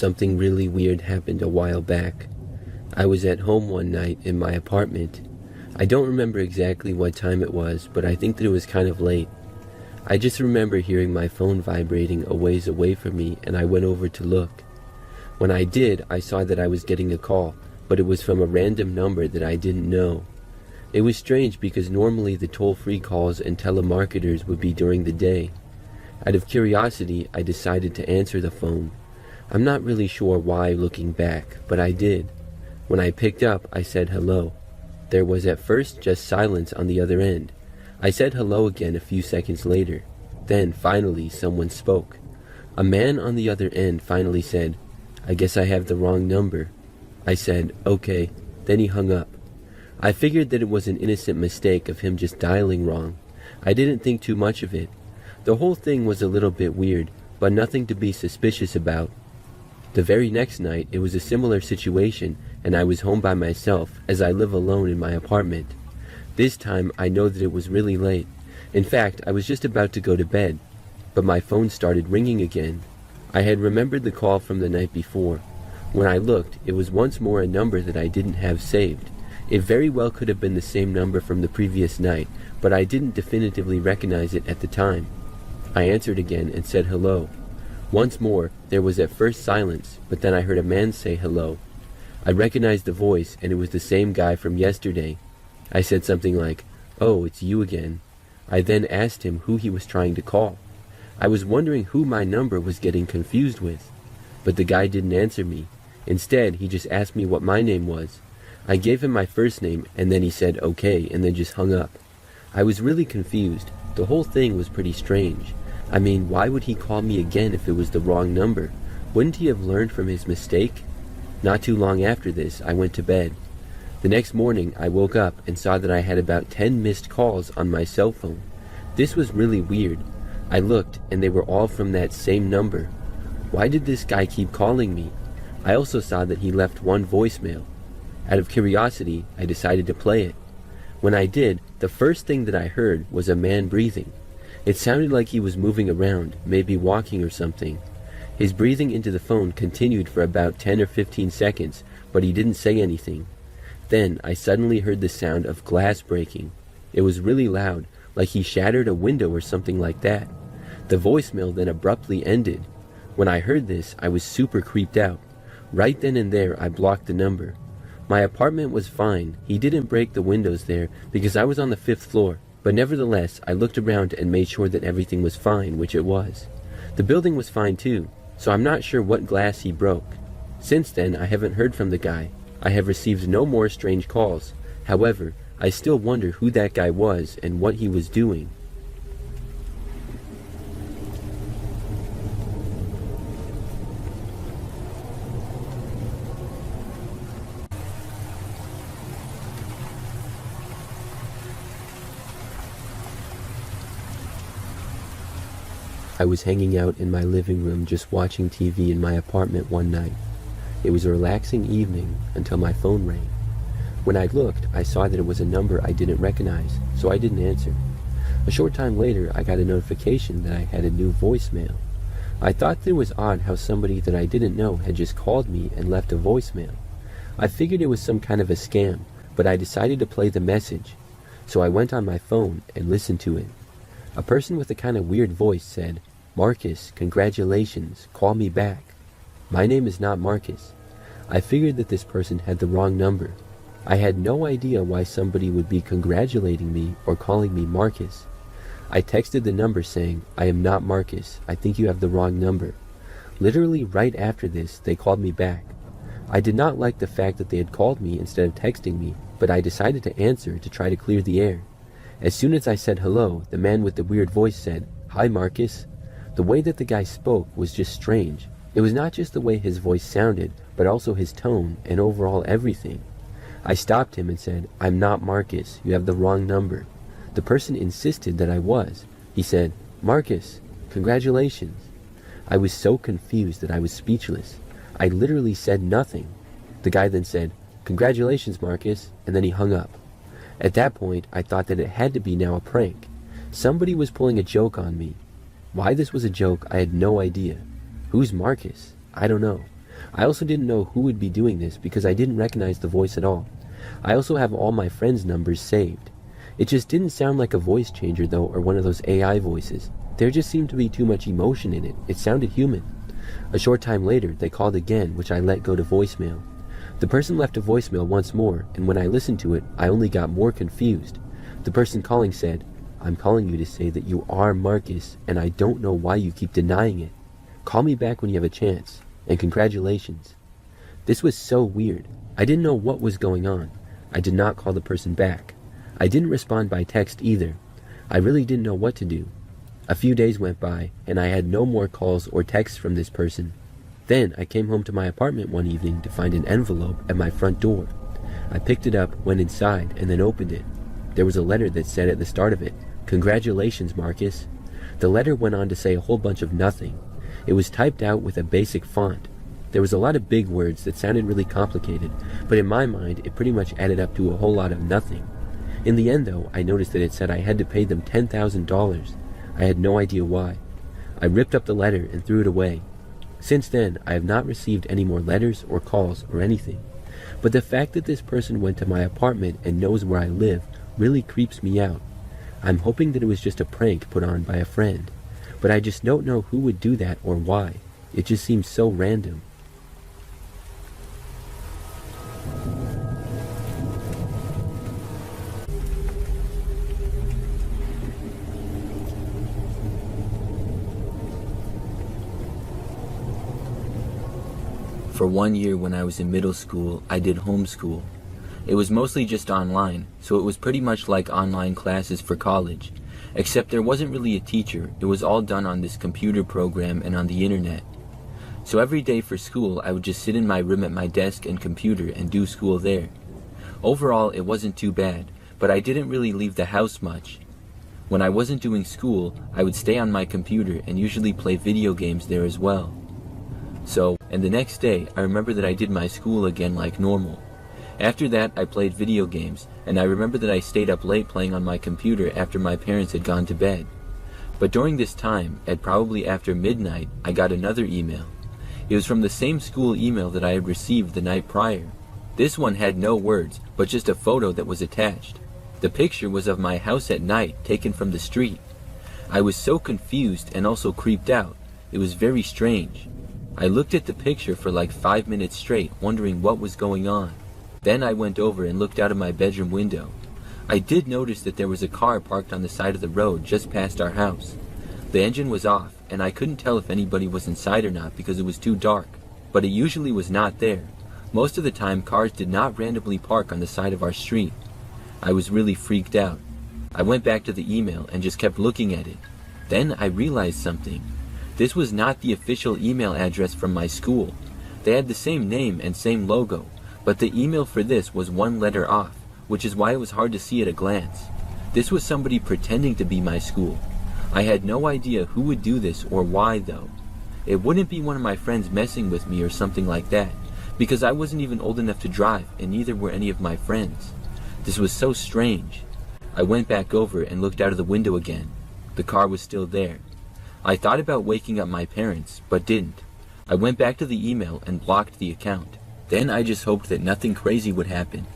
Something really weird happened a while back. I was at home one night in my apartment. I don't remember exactly what time it was, but I think that it was kind of late. I just remember hearing my phone vibrating a ways away from me, and I went over to look. When I did, I saw that I was getting a call, but it was from a random number that I didn't know. It was strange because normally the toll-free calls and telemarketers would be during the day. Out of curiosity, I decided to answer the phone. I'm not really sure why looking back, but I did. When I picked up, I said hello. There was at first just silence on the other end. I said hello again a few seconds later. Then, finally, someone spoke. A man on the other end finally said, "I guess I have the wrong number." I said, "Okay." Then he hung up. I figured that it was an innocent mistake of him just dialing wrong. I didn't think too much of it. The whole thing was a little bit weird, but nothing to be suspicious about. The very next night, it was a similar situation, and I was home by myself, as I live alone in my apartment. This time, I know that it was really late. In fact, I was just about to go to bed, but my phone started ringing again. I had remembered the call from the night before. When I looked, it was once more a number that I didn't have saved. It very well could have been the same number from the previous night, but I didn't definitively recognize it at the time. I answered again and said hello. Once more, there was at first silence, but then I heard a man say hello. I recognized the voice, and it was the same guy from yesterday. I said something like, "Oh, it's you again." I then asked him who he was trying to call. I was wondering who my number was getting confused with. But the guy didn't answer me. Instead, he just asked me what my name was. I gave him my first name, and then he said okay, and then just hung up. I was really confused. The whole thing was pretty strange. I mean, why would he call me again if it was the wrong number? Wouldn't he have learned from his mistake? Not too long after this, I went to bed. The next morning, I woke up and saw that I had about 10 missed calls on my cell phone. This was really weird. I looked, and they were all from that same number. Why did this guy keep calling me? I also saw that he left one voicemail. Out of curiosity, I decided to play it. When I did, the first thing that I heard was a man breathing. It sounded like he was moving around, maybe walking or something. His breathing into the phone continued for about 10 or 15 seconds, but he didn't say anything. Then I suddenly heard the sound of glass breaking. It was really loud, like he shattered a window or something like that. The voicemail then abruptly ended. When I heard this, I was super creeped out. Right then and there, I blocked the number. My apartment was fine. He didn't break the windows there because I was on the 5th floor. But nevertheless, I looked around and made sure that everything was fine, which it was. The building was fine too, so I'm not sure what glass he broke. Since then, I haven't heard from the guy. I have received no more strange calls. However, I still wonder who that guy was and what he was doing. I was hanging out in my living room just watching TV in my apartment one night. It was a relaxing evening until my phone rang. When I looked, I saw that it was a number I didn't recognize, so I didn't answer. A short time later, I got a notification that I had a new voicemail. I thought that it was odd how somebody that I didn't know had just called me and left a voicemail. I figured it was some kind of a scam, but I decided to play the message. So I went on my phone and listened to it. A person with a kind of weird voice said, "Marcus, congratulations, call me back." My name is not Marcus. I figured that this person had the wrong number. I had no idea why somebody would be congratulating me or calling me Marcus. I texted the number saying, "I am not Marcus, I think you have the wrong number." Literally right after this, they called me back. I did not like the fact that they had called me instead of texting me, but I decided to answer to try to clear the air. As soon as I said hello, the man with the weird voice said, "Hi, Marcus." The way that the guy spoke was just strange. It was not just the way his voice sounded, but also his tone and overall everything. I stopped him and said, "I'm not Marcus, you have the wrong number." The person insisted that I was. He said, "Marcus, congratulations." I was so confused that I was speechless. I literally said nothing. The guy then said, "Congratulations, Marcus," and then he hung up. At that point, I thought that it had to be now a prank. Somebody was pulling a joke on me. Why this was a joke, I had no idea. Who's Marcus? I don't know. I also didn't know who would be doing this because I didn't recognize the voice at all. I also have all my friends' numbers saved. It just didn't sound like a voice changer though, or one of those AI voices. There just seemed to be too much emotion in it. It sounded human. A short time later, they called again, which I let go to voicemail. The person left a voicemail once more, and when I listened to it, I only got more confused. The person calling said, "I'm calling you to say that you are Marcus, and I don't know why you keep denying it. Call me back when you have a chance, and congratulations." This was so weird. I didn't know what was going on. I did not call the person back. I didn't respond by text either. I really didn't know what to do. A few days went by, and I had no more calls or texts from this person. Then I came home to my apartment one evening to find an envelope at my front door. I picked it up, went inside, and then opened it. There was a letter that said at the start of it, "Congratulations, Marcus." The letter went on to say a whole bunch of nothing. It was typed out with a basic font. There was a lot of big words that sounded really complicated, but in my mind, it pretty much added up to a whole lot of nothing. In the end, though, I noticed that it said I had to pay them $10,000. I had no idea why. I ripped up the letter and threw it away. Since then, I have not received any more letters or calls or anything. But the fact that this person went to my apartment and knows where I live really creeps me out. I'm hoping that it was just a prank put on by a friend, but I just don't know who would do that or why. It just seems so random. For 1 year when I was in middle school, I did homeschool. It was mostly just online, so it was pretty much like online classes for college, except there wasn't really a teacher. It was all done on this computer program and on the internet. So every day for school, I would just sit in my room at my desk and computer and do school there. Overall, it wasn't too bad, but I didn't really leave the house much. When I wasn't doing school, I would stay on my computer and usually play video games there as well. And the next day, I remember that I did my school again like normal. After that, I played video games, and I remember that I stayed up late playing on my computer after my parents had gone to bed. But during this time, at probably after midnight, I got another email. It was from the same school email that I had received the night prior. This one had no words, but just a photo that was attached. The picture was of my house at night, taken from the street. I was so confused and also creeped out. It was very strange. I looked at the picture for like 5 minutes straight, wondering what was going on. Then I went over and looked out of my bedroom window. I did notice that there was a car parked on the side of the road just past our house. The engine was off, and I couldn't tell if anybody was inside or not because it was too dark, but it usually was not there. Most of the time, cars did not randomly park on the side of our street. I was really freaked out. I went back to the email and just kept looking at it. Then I realized something. This was not the official email address from my school. They had the same name and same logo, but the email for this was one letter off, which is why it was hard to see at a glance. This was somebody pretending to be my school. I had no idea who would do this or why though. It wouldn't be one of my friends messing with me or something like that, because I wasn't even old enough to drive and neither were any of my friends. This was so strange. I went back over and looked out of the window again. The car was still there. I thought about waking up my parents, but didn't. I went back to the email and blocked the account. Then I just hoped that nothing crazy would happen.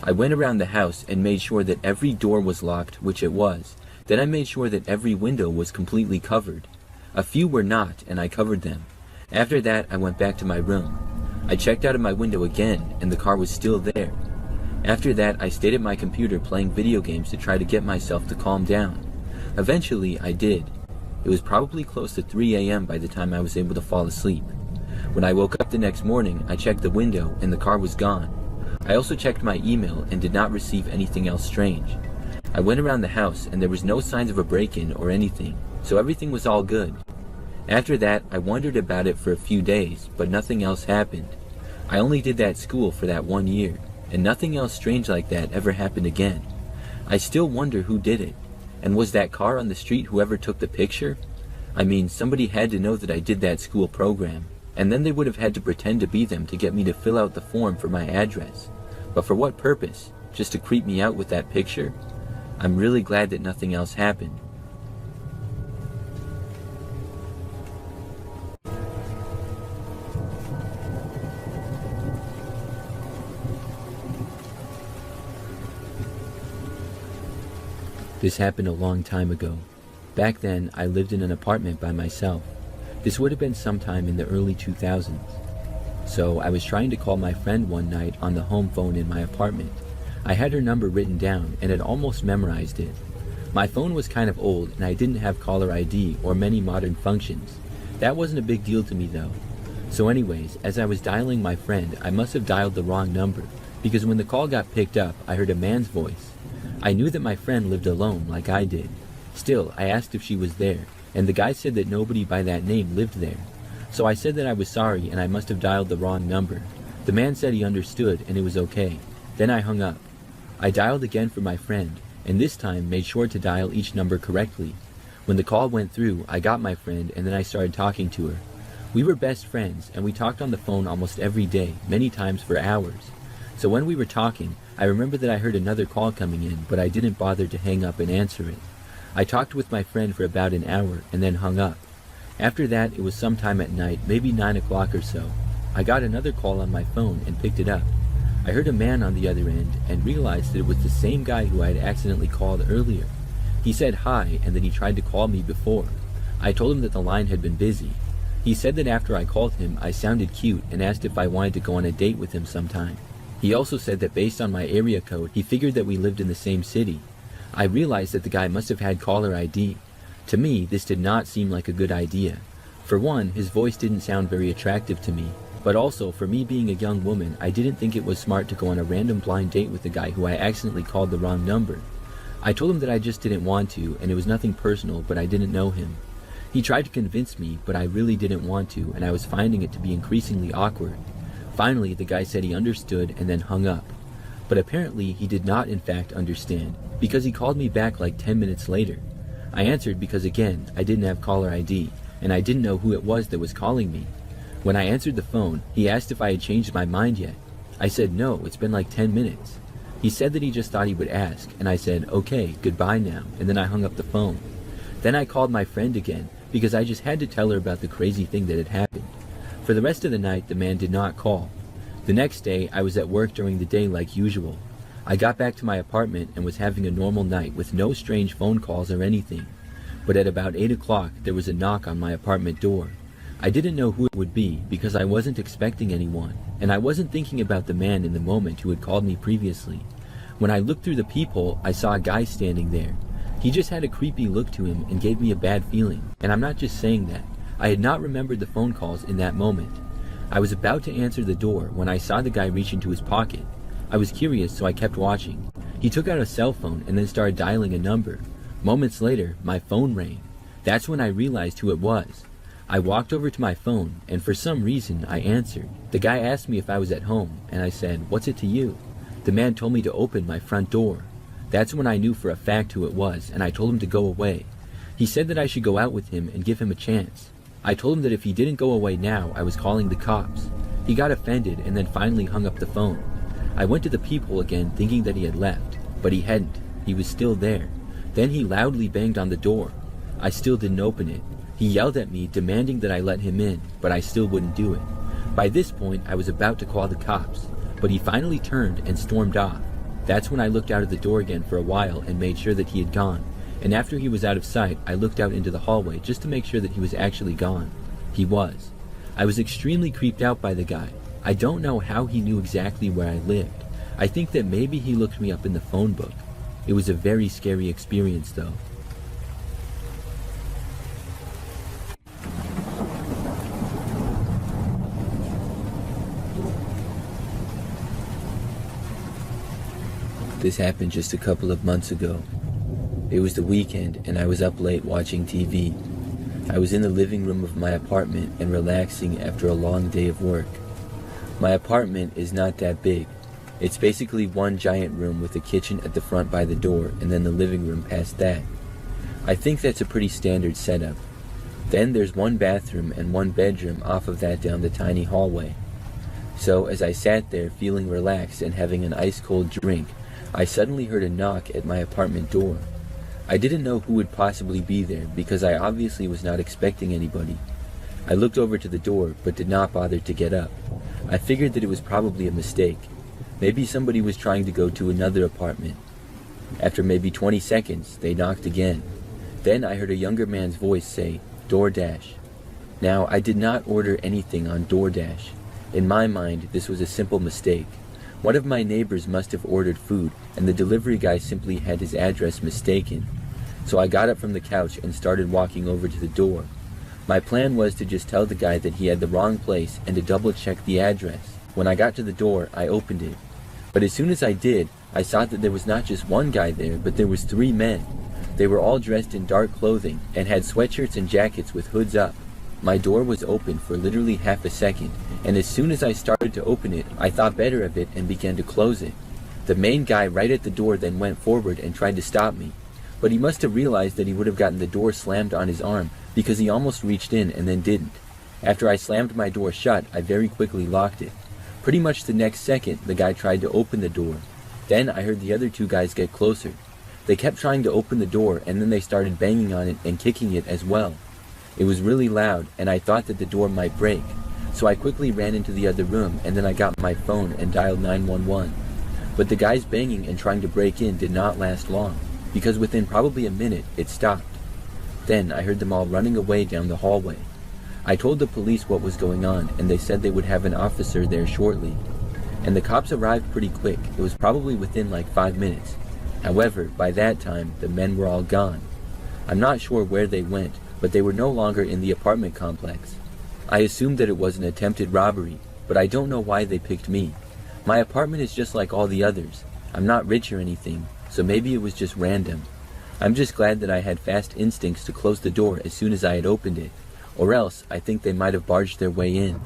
I went around the house and made sure that every door was locked, which it was. Then I made sure that every window was completely covered. A few were not, and I covered them. After that, I went back to my room. I checked out of my window again, and the car was still there. After that, I stayed at my computer playing video games to try to get myself to calm down. Eventually, I did. It was probably close to 3 a.m. by the time I was able to fall asleep. When I woke up the next morning, I checked the window and the car was gone. I also checked my email and did not receive anything else strange. I went around the house and there was no signs of a break-in or anything, so everything was all good. After that, I wondered about it for a few days, but nothing else happened. I only did that school for that 1 year, and nothing else strange like that ever happened again. I still wonder who did it. And was that car on the street whoever took the picture? I mean, somebody had to know that I did that school program, and then they would have had to pretend to be them to get me to fill out the form for my address. But for what purpose? Just to creep me out with that picture? I'm really glad that nothing else happened. This happened a long time ago. Back then, I lived in an apartment by myself. This would have been sometime in the early 2000s. So I was trying to call my friend one night on the home phone in my apartment. I had her number written down and had almost memorized it. My phone was kind of old and I didn't have caller ID or many modern functions. That wasn't a big deal to me though. So anyways, as I was dialing my friend, I must have dialed the wrong number because when the call got picked up, I heard a man's voice. I knew that my friend lived alone like I did. Still, I asked if she was there, and the guy said that nobody by that name lived there. So I said that I was sorry and I must have dialed the wrong number. The man said he understood and it was okay. Then I hung up. I dialed again for my friend, and this time made sure to dial each number correctly. When the call went through, I got my friend and then I started talking to her. We were best friends and we talked on the phone almost every day, many times for hours. So when we were talking, I remember that I heard another call coming in, but I didn't bother to hang up and answer it. I talked with my friend for about an hour and then hung up. After that, it was sometime at night, maybe 9 o'clock or so. I got another call on my phone and picked it up. I heard a man on the other end and realized that it was the same guy who I had accidentally called earlier. He said hi and that he tried to call me before. I told him that the line had been busy. He said that after I called him, I sounded cute and asked if I wanted to go on a date with him sometime. He also said that based on my area code, he figured that we lived in the same city. I realized that the guy must have had caller ID. To me, this did not seem like a good idea. For one, his voice didn't sound very attractive to me, but also, for me being a young woman, I didn't think it was smart to go on a random blind date with a guy who I accidentally called the wrong number. I told him that I just didn't want to, and it was nothing personal, but I didn't know him. He tried to convince me, but I really didn't want to, and I was finding it to be increasingly awkward. Finally, the guy said he understood and then hung up. But apparently, he did not in fact understand, because he called me back like 10 minutes later. I answered because again, I didn't have caller ID, and I didn't know who it was that was calling me. When I answered the phone, he asked if I had changed my mind yet. I said no, it's been like 10 minutes. He said that he just thought he would ask, and I said, okay, goodbye now, and then I hung up the phone. Then I called my friend again, because I just had to tell her about the crazy thing that had happened. For the rest of the night, the man did not call. The next day, I was at work during the day like usual. I got back to my apartment and was having a normal night with no strange phone calls or anything. But at about 8 o'clock, there was a knock on my apartment door. I didn't know who it would be because I wasn't expecting anyone, and I wasn't thinking about the man in the moment who had called me previously. When I looked through the peephole, I saw a guy standing there. He just had a creepy look to him and gave me a bad feeling, and I'm not just saying that. I had not remembered the phone calls in that moment. I was about to answer the door when I saw the guy reach into his pocket. I was curious, so I kept watching. He took out a cell phone and then started dialing a number. Moments later, my phone rang. That's when I realized who it was. I walked over to my phone, and for some reason, I answered. The guy asked me if I was at home, and I said, "What's it to you?" The man told me to open my front door. That's when I knew for a fact who it was, and I told him to go away. He said that I should go out with him and give him a chance. I told him that if he didn't go away now, I was calling the cops. He got offended and then finally hung up the phone. I went to the peephole again thinking that he had left, but he hadn't. He was still there. Then he loudly banged on the door. I still didn't open it. He yelled at me, demanding that I let him in, but I still wouldn't do it. By this point, I was about to call the cops, but he finally turned and stormed off. That's when I looked out of the door again for a while and made sure that he had gone. And after he was out of sight, I looked out into the hallway just to make sure that he was actually gone. He was. I was extremely creeped out by the guy. I don't know how he knew exactly where I lived. I think that maybe he looked me up in the phone book. It was a very scary experience though. This happened just a couple of months ago. It was the weekend and I was up late watching TV. I was in the living room of my apartment and relaxing after a long day of work. My apartment is not that big. It's basically one giant room with a kitchen at the front by the door and then the living room past that. I think that's a pretty standard setup. Then there's one bathroom and one bedroom off of that down the tiny hallway. So as I sat there feeling relaxed and having an ice-cold drink, I suddenly heard a knock at my apartment door. I didn't know who would possibly be there because I obviously was not expecting anybody. I looked over to the door but did not bother to get up. I figured that it was probably a mistake. Maybe somebody was trying to go to another apartment. After maybe 20 seconds, they knocked again. Then I heard a younger man's voice say, "DoorDash." Now, I did not order anything on DoorDash. In my mind, this was a simple mistake. One of my neighbors must have ordered food, and the delivery guy simply had his address mistaken. So I got up from the couch and started walking over to the door. My plan was to just tell the guy that he had the wrong place and to double check the address. When I got to the door, I opened it. But as soon as I did, I saw that there was not just one guy there, but there was 3 men. They were all dressed in dark clothing and had sweatshirts and jackets with hoods up. My door was open for literally half a second, and as soon as I started to open it, I thought better of it and began to close it. The main guy right at the door then went forward and tried to stop me. But he must have realized that he would have gotten the door slammed on his arm because he almost reached in and then didn't. After I slammed my door shut, I very quickly locked it. Pretty much the next second, the guy tried to open the door. Then I heard the other 2 guys get closer. They kept trying to open the door and then they started banging on it and kicking it as well. It was really loud and I thought that the door might break. So I quickly ran into the other room and then I got my phone and dialed 911. But the guys banging and trying to break in did not last long, because within probably a minute, it stopped. Then I heard them all running away down the hallway. I told the police what was going on and they said they would have an officer there shortly. And the cops arrived pretty quick. It was probably within like 5 minutes. However, by that time, the men were all gone. I'm not sure where they went, but they were no longer in the apartment complex. I assumed that it was an attempted robbery, but I don't know why they picked me. My apartment is just like all the others. I'm not rich or anything, so maybe it was just random. I'm just glad that I had fast instincts to close the door as soon as I had opened it, or else I think they might have barged their way in.